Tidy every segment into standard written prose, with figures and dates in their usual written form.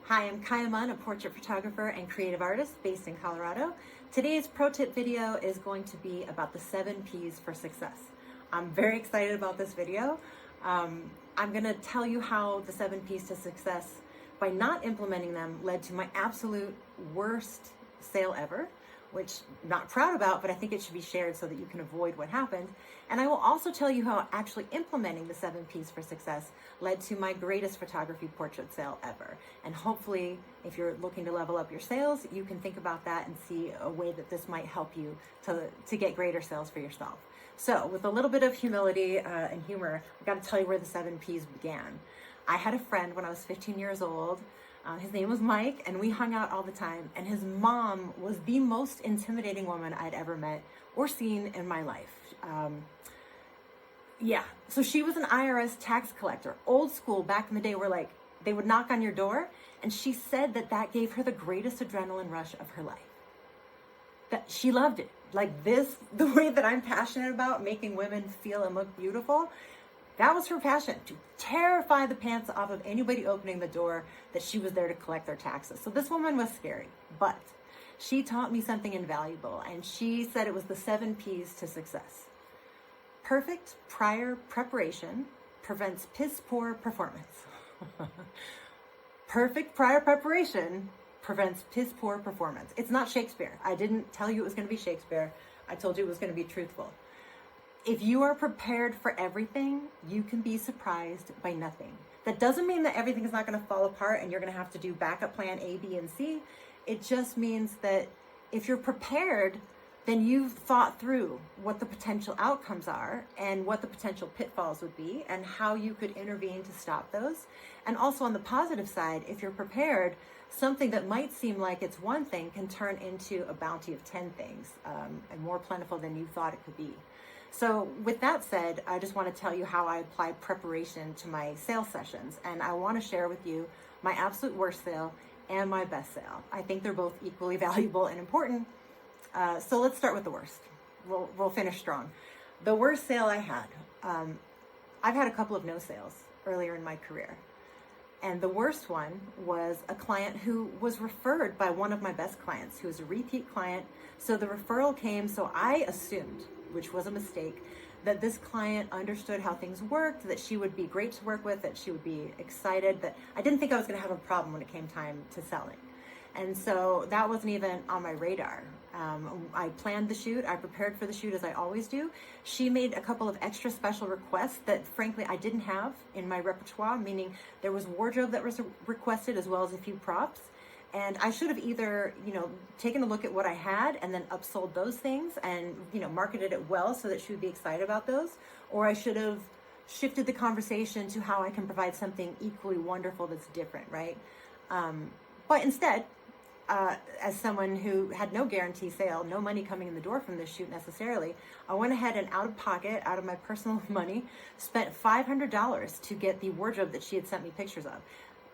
Hi, I'm Kaya Munn, a portrait photographer and creative artist based in Colorado. Today's pro tip video is going to be about the 7 P's for success. I'm very excited about this video. I'm going to tell you how the 7 P's to success, by not implementing them, led to my absolute worst sale ever, which I'm not proud about, but I think it should be shared so that you can avoid what happened. And I will also tell you how actually implementing the 7 P's for success led to my greatest photography portrait sale ever. And hopefully, if you're looking to level up your sales, you can think about that and see a way that this might help you to get greater sales for yourself. So with a little bit of humility and humor, I got to tell you where the 7 P's began. I had a friend when I was 15 years old. His name was Mike, and we hung out all the time. And his mom was the most intimidating woman I'd ever met or seen in my life. So she was an IRS tax collector, old school back in the day, where like they would knock on your door, and she said that gave her the greatest adrenaline rush of her life. That she loved it. Like this, the way that I'm passionate about making women feel and look beautiful. That was her passion, to terrify the pants off of anybody opening the door that she was there to collect their taxes. So this woman was scary, but she taught me something invaluable, and she said it was the 7 P's to success. Perfect prior preparation prevents piss poor performance. Perfect prior preparation prevents piss poor performance. It's not Shakespeare. I didn't tell you it was going to be Shakespeare. I told you it was going to be truthful. If you are prepared for everything, you can be surprised by nothing. That doesn't mean that everything is not going to fall apart and you're going to have to do backup plan A, B, and C. It just means that if you're prepared, then you've thought through what the potential outcomes are and what the potential pitfalls would be and how you could intervene to stop those. And also on the positive side, if you're prepared, something that might seem like it's one thing can turn into a bounty of 10 things and more plentiful than you thought it could be. So with that said, I just want to tell you how I apply preparation to my sales sessions. And I want to share with you my absolute worst sale and my best sale. I think they're both equally valuable and important. So let's start with the worst. We'll finish strong. The worst sale I had, I've had a couple of no sales earlier in my career. And the worst one was a client who was referred by one of my best clients, who was a repeat client. So the referral came, so I assumed, which was a mistake, that this client understood how things worked, that she would be great to work with, that she would be excited, that I didn't think I was going to have a problem when it came time to selling. And so that wasn't even on my radar. I planned the shoot. I prepared for the shoot as I always do. She made a couple of extra special requests that frankly I didn't have in my repertoire, meaning there was wardrobe that was requested as well as a few props. And I should have either, taken a look at what I had and then upsold those things and, marketed it well so that she would be excited about those. Or I should have shifted the conversation to how I can provide something equally wonderful that's different, right? But instead, as someone who had no guarantee sale, no money coming in the door from this shoot necessarily, I went ahead and out of pocket, out of my personal money, spent $500 to get the wardrobe that she had sent me pictures of.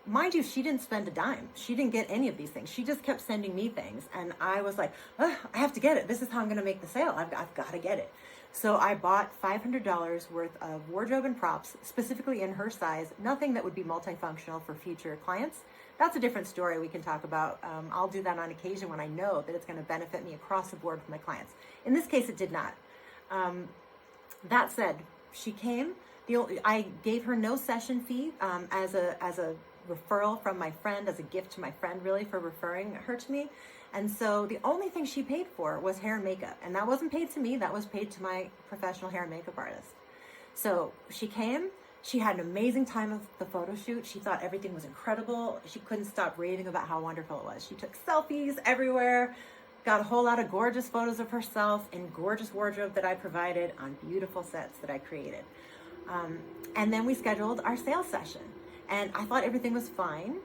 Mind you, she didn't spend a dime. She didn't get any of these things. She just kept sending me things. And I was like, I have to get it. This is how I'm going to make the sale. I've got to get it. So I bought $500 worth of wardrobe and props, specifically in her size, nothing that would be multifunctional for future clients. That's a different story we can talk about. I'll do that on occasion when I know that it's going to benefit me across the board with my clients. In this case, it did not. That said, she came. I gave her no session fee as a referral from my friend, as a gift to my friend, really, for referring her to me. And so the only thing she paid for was hair and makeup. And that wasn't paid to me. That was paid to my professional hair and makeup artist. So she came. She had an amazing time of the photo shoot. She thought everything was incredible. She couldn't stop raving about how wonderful it was. She took selfies everywhere, got a whole lot of gorgeous photos of herself in gorgeous wardrobe that I provided on beautiful sets that I created. And then we scheduled our sales session. And I thought everything was fine.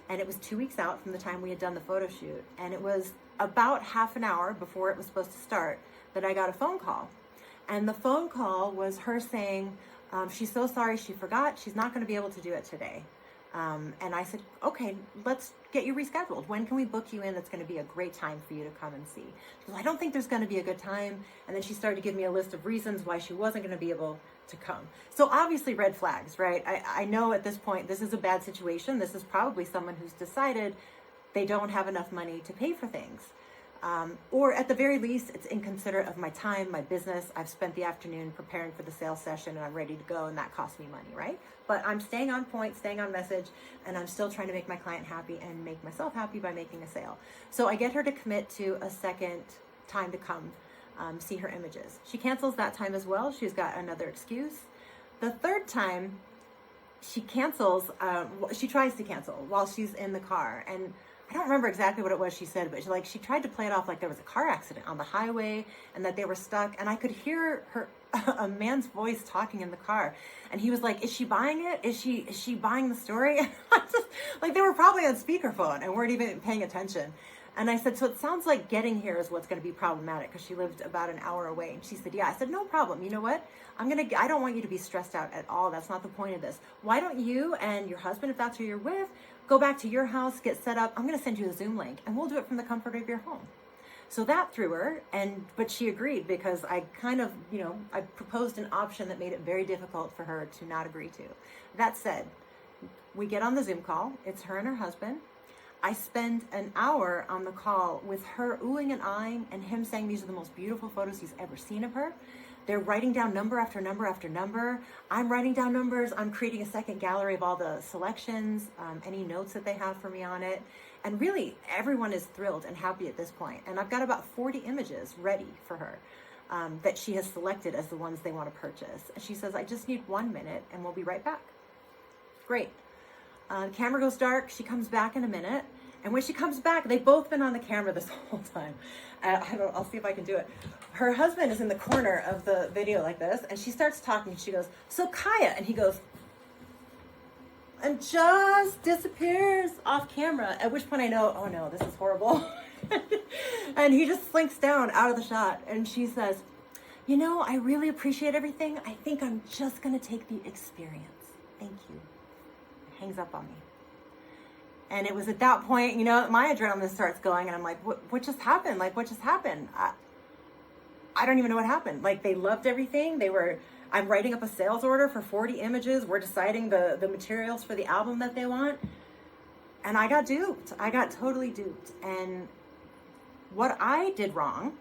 And it was 2 weeks out from the time we had done the photo shoot. And it was about half an hour before it was supposed to start that I got a phone call. And the phone call was her saying, she's so sorry she forgot. She's not going to be able to do it today. And I said, okay, let's get you rescheduled. When can we book you in? That's going to be a great time for you to come and see. She goes, I don't think there's going to be a good time. And then she started to give me a list of reasons why she wasn't going to be able to come. So obviously red flags, right? I know at this point, this is a bad situation. This is probably someone who's decided they don't have enough money to pay for things. Or at the very least, it's inconsiderate of my time, my business. I've spent the afternoon preparing for the sales session and I'm ready to go, and that costs me money, right? But I'm staying on point, staying on message, and I'm still trying to make my client happy and make myself happy by making a sale. So I get her to commit to a second time to come see her images. She cancels that time as well. She's got another excuse. The third time, she cancels, she tries to cancel while she's in the car. And I don't remember exactly what it was she said, but she tried to play it off like there was a car accident on the highway and that they were stuck. And I could hear a man's voice talking in the car. And he was like, is she buying it? Is she buying the story? And I just, like, they were probably on speakerphone and weren't even paying attention. And I said, so it sounds like getting here is what's going to be problematic, because she lived about an hour away. And she said, yeah. I said, no problem. You know what? I don't want you to be stressed out at all. That's not the point of this. Why don't you and your husband, if that's who you're with, go back to your house, get set up. I'm going to send you a Zoom link and we'll do it from the comfort of your home. So that threw her, but she agreed, because I kind of, I proposed an option that made it very difficult for her to not agree to. That said, we get on the Zoom call. It's her and her husband. I spend an hour on the call with her oohing and eyeing and him saying these are the most beautiful photos he's ever seen of her. They're writing down number after number after number. I'm writing down numbers. I'm creating a second gallery of all the selections, any notes that they have for me on it. And really, everyone is thrilled and happy at this point. And I've got about 40 images ready for her that she has selected as the ones they want to purchase. And she says, I just need 1 minute and we'll be right back. Great. The camera goes dark. She comes back in a minute. And when she comes back, they've both been on the camera this whole time. I'll see if I can do it. Her husband is in the corner of the video like this, and she starts talking. She goes, so Kaya, and he goes, and just disappears off camera, at which point I know, oh no, this is horrible. And he just slinks down out of the shot. And she says, I really appreciate everything. I think I'm just going to take the experience. Thank you. Hangs up on me. And it was at that point, my adrenaline starts going, and I'm like, what just happened? Like, what just happened? I don't even know what happened. Like, they loved everything. I'm writing up a sales order for 40 images. We're deciding the materials for the album that they want. And I got duped. I got totally duped. And what I did wrong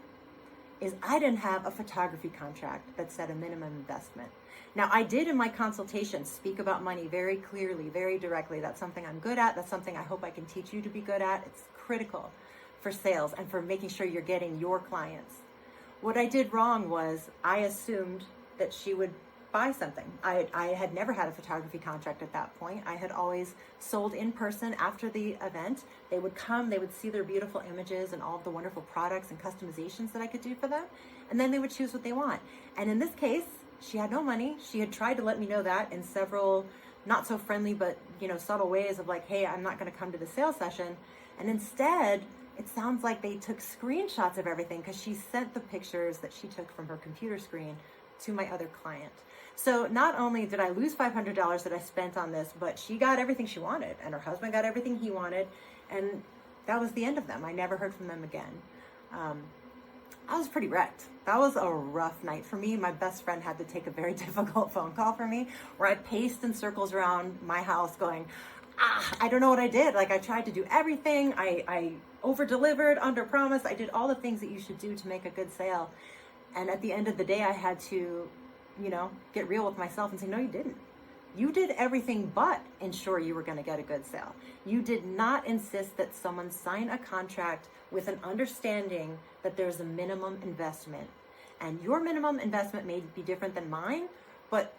is I didn't have a photography contract that said a minimum investment. Now, I did in my consultation speak about money very clearly, very directly. That's something I'm good at. That's something I hope I can teach you to be good at. It's critical for sales and for making sure you're getting your clients. What I did wrong was I assumed that she would buy something. I had never had a photography contract at that point. I had always sold in person after the event. They would come, they would see their beautiful images and all of the wonderful products and customizations that I could do for them. And then they would choose what they want. And in this case, she had no money. She had tried to let me know that in several not so friendly, but subtle ways of like, hey, I'm not going to come to the sales session. And instead, it sounds like they took screenshots of everything, because she sent the pictures that she took from her computer screen to my other client. So not only did I lose $500 that I spent on this, but she got everything she wanted, and her husband got everything he wanted. And that was the end of them. I never heard from them again. I was pretty wrecked. That was a rough night for me. My best friend had to take a very difficult phone call for me, where I paced in circles around my house going, I don't know what I did. Like, I tried to do everything. I over-delivered, under-promised. I did all the things that you should do to make a good sale. And at the end of the day, I had to, get real with myself and say, no, you didn't. You did everything but ensure you were going to get a good sale. You did not insist that someone sign a contract with an understanding that there's a minimum investment. And your minimum investment may be different than mine, but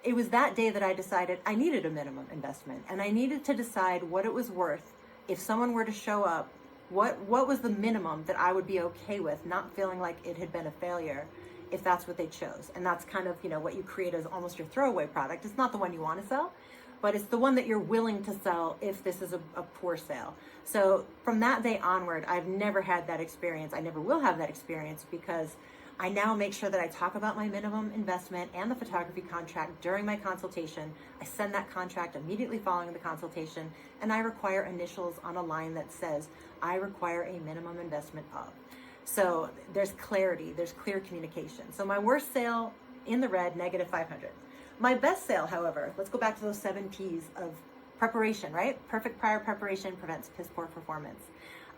it was that day that I decided I needed a minimum investment, and I needed to decide what it was worth if someone were to show up. What was the minimum that I would be okay with, not feeling like it had been a failure if that's what they chose. And that's kind of, what you create as almost your throwaway product. It's not the one you want to sell, but it's the one that you're willing to sell if this is a poor sale. So from that day onward, I've never had that experience. I never will have that experience, because I now make sure that I talk about my minimum investment and the photography contract during my consultation. I send that contract immediately following the consultation, and I require initials on a line that says, I require a minimum investment of. So there's clarity, there's clear communication. So my worst sale in the red, negative 500. My best sale, however, let's go back to those 7 P's of preparation, right? Perfect prior preparation prevents piss poor performance.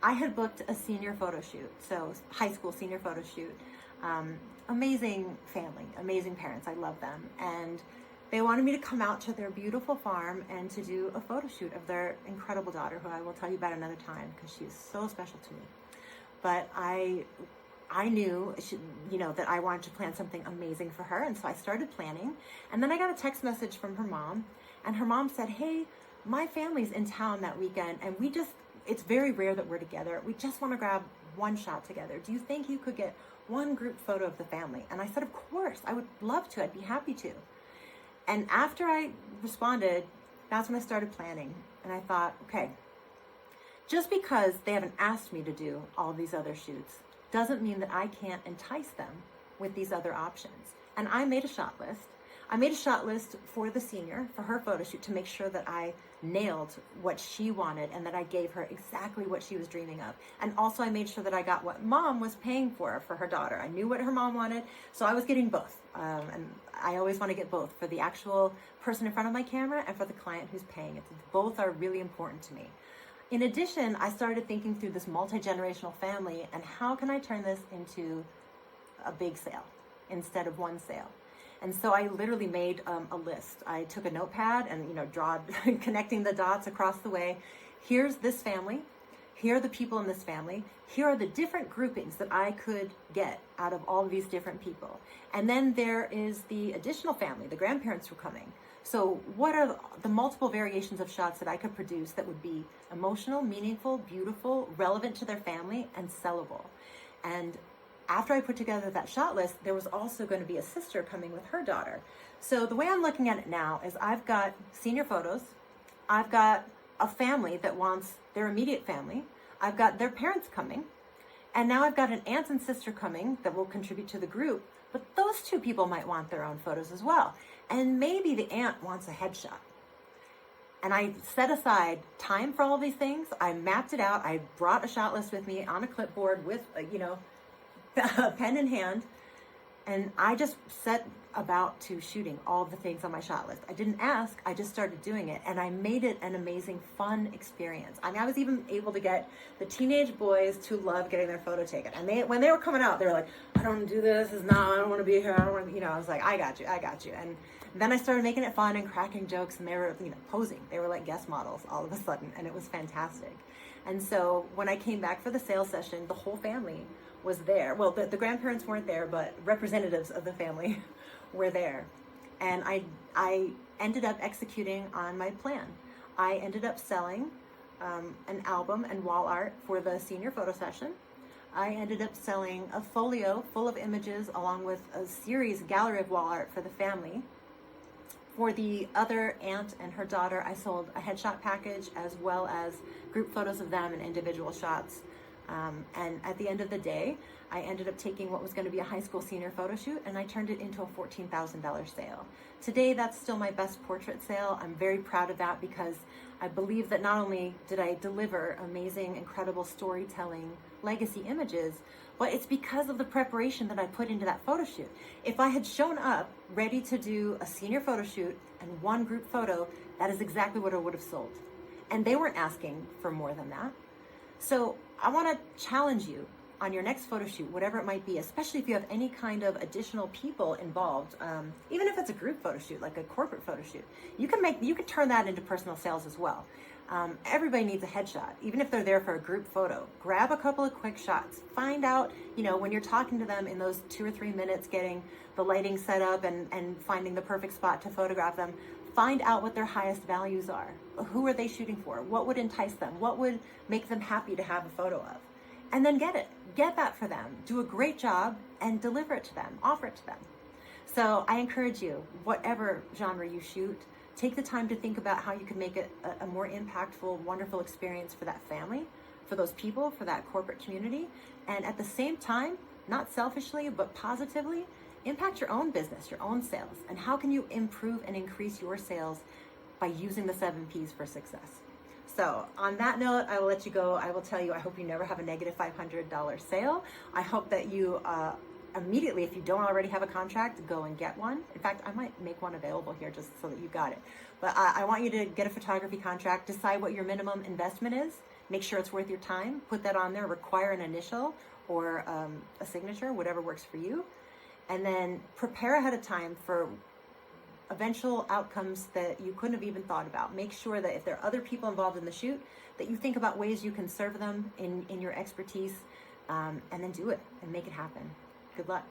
I had booked a senior photo shoot, so high school senior photo shoot. Amazing family, amazing parents, I love them. And they wanted me to come out to their beautiful farm and to do a photo shoot of their incredible daughter, who I will tell you about another time because she is so special to me. But I knew, that I wanted to plan something amazing for her. And so I started planning. And then I got a text message from her mom. And her mom said, hey, my family's in town that weekend. And it's very rare that we're together. We just want to grab one shot together. Do you think you could get one group photo of the family? And I said, of course, I would love to. I'd be happy to. And after I responded, that's when I started planning. And I thought, okay, just because they haven't asked me to do all these other shoots doesn't mean that I can't entice them with these other options. And I made a shot list. I made a shot list for the senior, for her photo shoot, to make sure that I nailed what she wanted and that I gave her exactly what she was dreaming of. And also I made sure that I got what mom was paying for her daughter. I knew what her mom wanted, so I was getting both. And I always want to get both, for the actual person in front of my camera and for the client who's paying it. Both are really important to me. In addition, I started thinking through this multi-generational family and how can I turn this into a big sale instead of one sale. And so I literally made a list. I took a notepad and, draw, connecting the dots across the way. Here's this family. Here are the people in this family. Here are the different groupings that I could get out of all of these different people. And then there is the additional family. The grandparents were coming. So what are the multiple variations of shots that I could produce that would be emotional, meaningful, beautiful, relevant to their family, and sellable? And after I put together that shot list, there was also going to be a sister coming with her daughter. So the way I'm looking at it now is I've got senior photos. I've got a family that wants their immediate family. I've got their parents coming. And now I've got an aunt and sister coming that will contribute to the group. But those 2 people might want their own photos as well. And maybe the aunt wants a headshot. And I set aside time for all these things. I mapped it out. I brought a shot list with me on a clipboard with, a pen in hand. And I just set about to shooting all the things on my shot list. I didn't ask, I just started doing it. And I made it an amazing, fun experience. I mean, I was even able to get the teenage boys to love getting their photo taken. And when they were coming out, they were like, I don't want to do this. I don't want to be here. I don't want to, I was like, I got you. And then I started making it fun and cracking jokes, and they were, posing. They were like guest models all of a sudden, and it was fantastic. And so when I came back for the sales session, the whole family was there. Well, the grandparents weren't there, but representatives of the family were there. And I ended up executing on my plan. I ended up selling an album and wall art for the senior photo session. I ended up selling a folio full of images along with a gallery of wall art for the family. For the other aunt and her daughter, I sold a headshot package as well as group photos of them and individual shots. And at the end of the day, I ended up taking what was going to be a high school senior photo shoot and I turned it into a $14,000 sale. Today, that's still my best portrait sale. I'm very proud of that because I believe that not only did I deliver amazing, incredible storytelling legacy images, but it's because of the preparation that I put into that photo shoot. If I had shown up ready to do a senior photo shoot and one group photo, that is exactly what I would have sold. And they weren't asking for more than that. So I want to challenge you on your next photo shoot, whatever it might be, especially if you have any kind of additional people involved, even if it's a group photo shoot, like a corporate photo shoot, you can turn that into personal sales as well. Everybody needs a headshot, even if they're there for a group photo. Grab a couple of quick shots. Find out, when you're talking to them in those 2 or 3 minutes, getting the lighting set up and finding the perfect spot to photograph them, find out what their highest values are. Who are they shooting for? What would entice them? What would make them happy to have a photo of? And then get it. Get that for them. Do a great job and deliver it to them. Offer it to them. So I encourage you, whatever genre you shoot, take the time to think about how you can make it a more impactful, wonderful experience for that family, for those people, for that corporate community. And at the same time, not selfishly, but positively, impact your own business, your own sales. And how can you improve and increase your sales by using the 7 P's for success? So on that note, I will let you go. I will tell you, I hope you never have a negative $500 sale. I hope that you immediately, if you don't already have a contract, go and get one. In fact, I might make one available here just so that you got it. But I want you to get a photography contract, decide what your minimum investment is, make sure it's worth your time, put that on there, require an initial or a signature, whatever works for you. And then prepare ahead of time for eventual outcomes that you couldn't have even thought about. Make sure that if there are other people involved in the shoot, that you think about ways you can serve them in your expertise, and then do it and make it happen. Good luck.